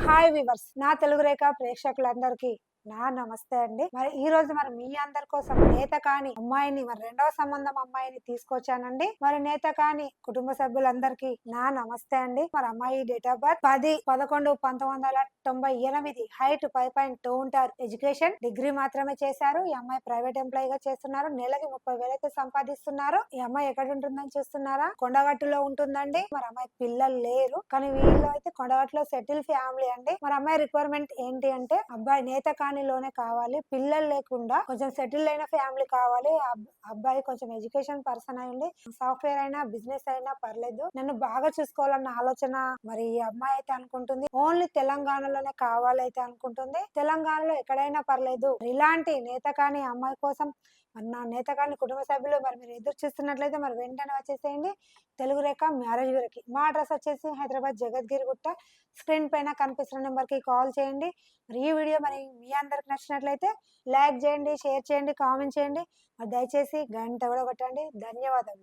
Hi viewers, నా తెలుగు రేఖ ప్రేక్షకులందరికీ నా నమస్తే అండి. మరి ఈ రోజు మీ అందరి కోసం నేత కాని అమ్మాయిని, రెండవ సంబంధం అమ్మాయిని తీసుకొచ్చానండి. మరి నేత కాని కుటుంబ సభ్యులందరికీ నా నమస్తే అండి. అమ్మాయి డేట్ ఆఫ్ బర్త్ 10-11-1998, హైట్ 5.2 ఉంటారు. ఎడ్యుకేషన్ డిగ్రీ మాత్రమే చేశారు. ఈ అమ్మాయి ప్రైవేట్ ఎంప్లాయీ గా చేస్తున్నారు. నెలకి 30,000 అయితే సంపాదిస్తున్నారు. ఈ అమ్మాయి ఎక్కడ ఉంటుందని చూస్తున్నారా? కొండగట్టులో ఉంటుందండి. అమ్మాయి పిల్లలు లేరు, కానీ వీళ్ళు అయితే కొండగట్టులో సెటిల్ ఫ్యామిలీ అండి. అమ్మాయి రిక్వైర్మెంట్ ఏంటి అంటే, అబ్బాయి నేత కానిలోనే కావాలి, పిల్లలు లేకుండా కొంచెం సెటిల్ అయిన ఫ్యామిలీ కావాలి. అబ్బాయి కొంచెం ఎడ్యుకేషన్ పర్సన్ అయ్యండి, సాఫ్ట్వేర్ అయినా బిజినెస్ అయినా పర్లేదు, నన్ను బాగా చూసుకోవాలన్న ఆలోచన ఈ అమ్మాయి అయితే అనుకుంటుంది. ఓన్లీ తెలంగాణలోనే కావాలి అయితే అనుకుంటుంది. తెలంగాణలో ఎక్కడైనా పర్లేదు. ఇలాంటి నేత కాని అమ్మాయి కోసం నా నేత కాని కుటుంబ సభ్యులు మీరు ఎదురు చూస్తున్నట్లయితే వెంటనే వచ్చేసేయండి. తెలుగు రేఖ మ్యారేజ్ బ్యూరోకి. మా అడ్రస్ వచ్చేసి హైదరాబాద్ జగద్గిరి గుట్ట. స్క్రీన్ పైన కనిపిస్తున్న నెంబర్ కి కాల్ చేయండి. ఈ వీడియో మీ అందరికి నచ్చినట్లయితే లైక్ చేయండి, షేర్ చేయండి, కామెంట్ చేయండి. దయచేసి గంట కూడా కొట్టండి. ధన్యవాదాలు.